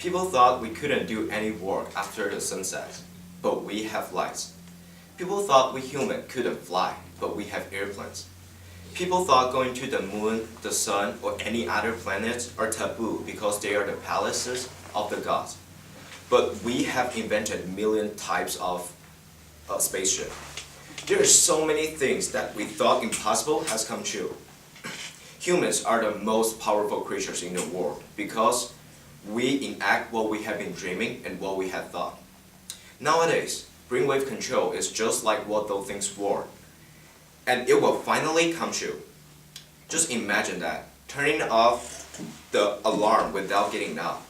People thought we couldn't do any work after the sunset, but we have lights. People thought we humans couldn't fly, but we have airplanes. People thought going to the moon, the sun, or any other planets are taboo because they are the palaces of the gods. But we have invented million types of spaceship. There are so many things that we thought impossible has come true. Humans are the most powerful creatures in the world because we enact what we have been dreaming and what we have thought. Nowadays, brainwave control is just like what those things were, and it will finally come true. Just imagine that, turning off the alarm without getting up,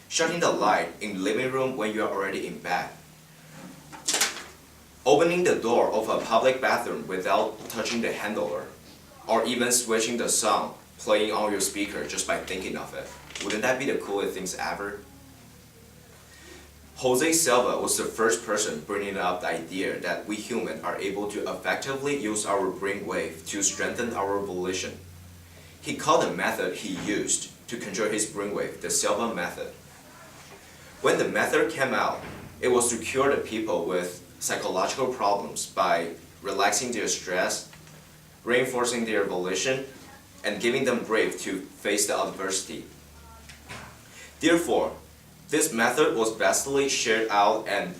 shutting the light in the living room when you are already in bed, opening the door of a public bathroom without touching the handle, or even switching the sound playing on your speaker just by thinking of it. Wouldn't that be the coolest things ever? Jose Silva was the first person bringing up the idea that we humans are able to effectively use our brainwave to strengthen our volition. He called the method he used to control his brainwave the Silva method. When the method came out, it was to cure the people with psychological problems by relaxing their stress, reinforcing their volition, and giving them brave to face the adversity. Therefore, this method was vastly shared out and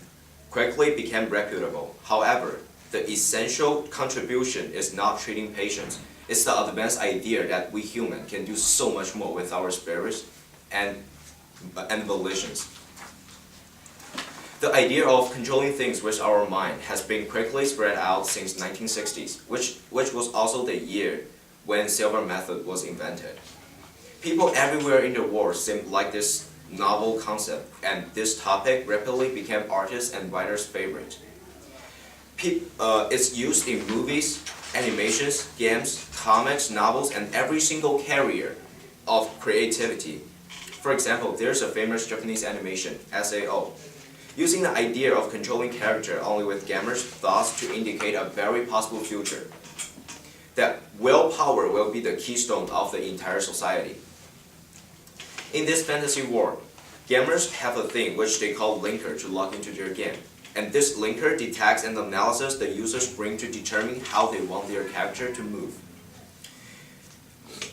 quickly became reputable. However, the essential contribution is not treating patients. It's the advanced idea that we humans can do so much more with our spirits and volitions. The idea of controlling things with our mind has been quickly spread out since 1960s, which was also the year when Silva method was invented. People everywhere in the world seemed like this novel concept, and this topic rapidly became artists' and writers' favorite. It's used in movies, animations, games, comics, novels, and every single carrier of creativity. For example, there's a famous Japanese animation, SAO, using the idea of controlling character only with gamers' thoughts to indicate a very possible future. That willpower will be the keystone of the entire society. In this fantasy world, gamers have a thing which they call linker to log into their game. And this linker detects and analyzes the user's brain to determine how they want their character to move.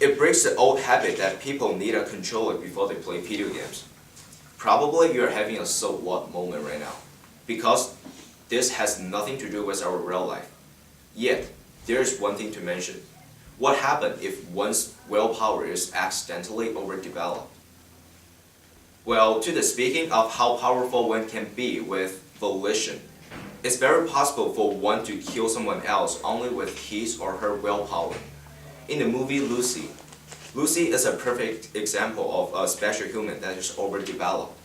It breaks the old habit that people need a controller before they play video games. Probably you're having a so what moment right now, because this has nothing to do with our real life. Yet, there is one thing to mention. What happens if one's willpower is accidentally overdeveloped? Well, to the speaking of how powerful one can be with volition, it's very possible for one to kill someone else only with his or her willpower. In the movie Lucy, Lucy is a perfect example of a special human that is overdeveloped.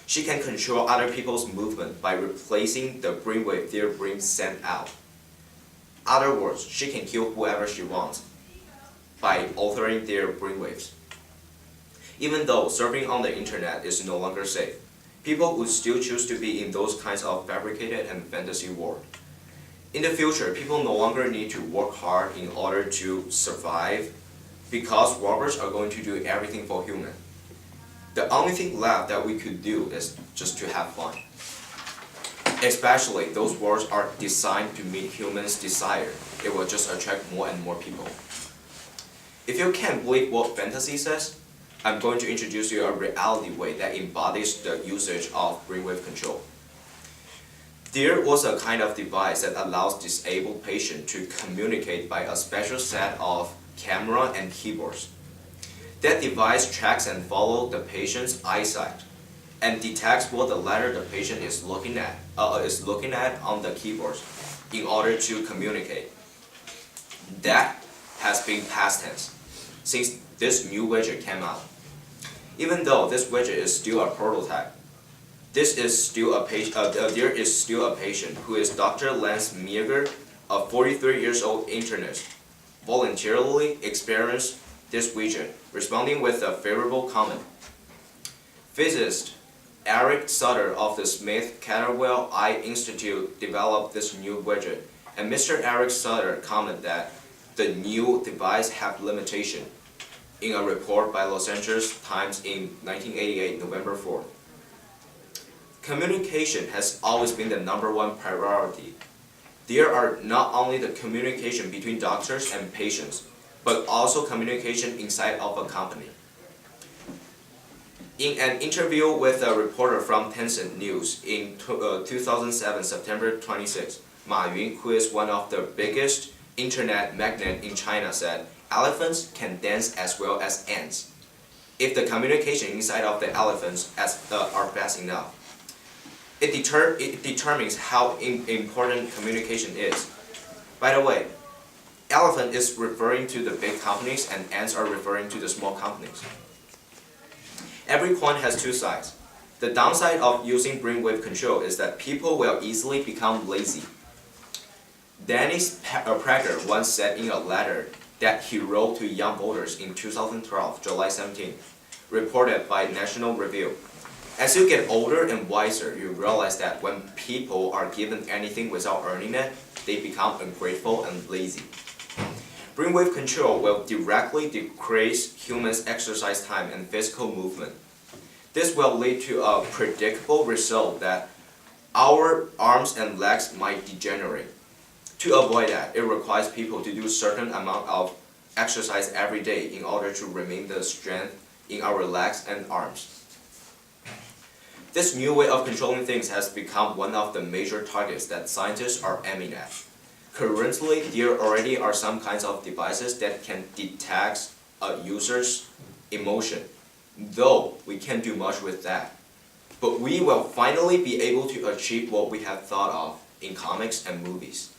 She can control other people's movement by replacing the brainwave their brain sent out. In other words, she can kill whoever she wants by altering their brainwaves. Even though surfing on the internet is no longer safe, people would still choose to be in those kinds of fabricated and fantasy world. In the future, people no longer need to work hard in order to survive because robots are going to do everything for humans. The only thing left that we could do is just to have fun. Especially those worlds are designed to meet humans' desire. It will just attract more and more people. If you can't believe what fantasy says, I'm going to introduce you a reality way that embodies the usage of brainwave control. There was a kind of device that allows disabled patients to communicate by a special set of camera and keyboards. That device tracks and follows the patient's eyesight and detects what the letter the patient is looking at on the keyboards in order to communicate. That has been past tense since this new widget came out. Even though this widget is still a prototype, there is still a patient who is Dr. Lance Meagher, a 43-year-old internist, voluntarily experienced this widget, responding with a favorable comment. Physicist Eric Sutter of the Smith Catterwell Eye Institute developed this new widget, and Mr. Eric Sutter commented that the new device have limitation. in a report by Los Angeles Times in 1988, November 4th. Communication has always been the #1 priority. There are not only the communication between doctors and patients, but also communication inside of a company. In an interview with a reporter from Tencent News in 2007, September 26, Ma Yun, who is one of the biggest internet magnate in China, said, "Elephants can dance as well as ants, if the communication inside of the elephants are fast enough." It determines how important communication is. By the way, elephant is referring to the big companies and ants are referring to the small companies. Every coin has two sides. The downside of using brainwave control is that people will easily become lazy. Dennis Prager once said in a letter that he wrote to young voters in 2012, July 17, reported by National Review. As you get older and wiser, you realize that when people are given anything without earning it, they become ungrateful and lazy. Brainwave control will directly decrease humans' exercise time and physical movement. This will lead to a predictable result that our arms and legs might degenerate. To avoid that, it requires people to do a certain amount of exercise every day in order to remain the strength in our legs and arms. This new way of controlling things has become one of the major targets that scientists are aiming at. Currently, there already are some kinds of devices that can detect a user's emotion, though we can't do much with that. But we will finally be able to achieve what we have thought of in comics and movies.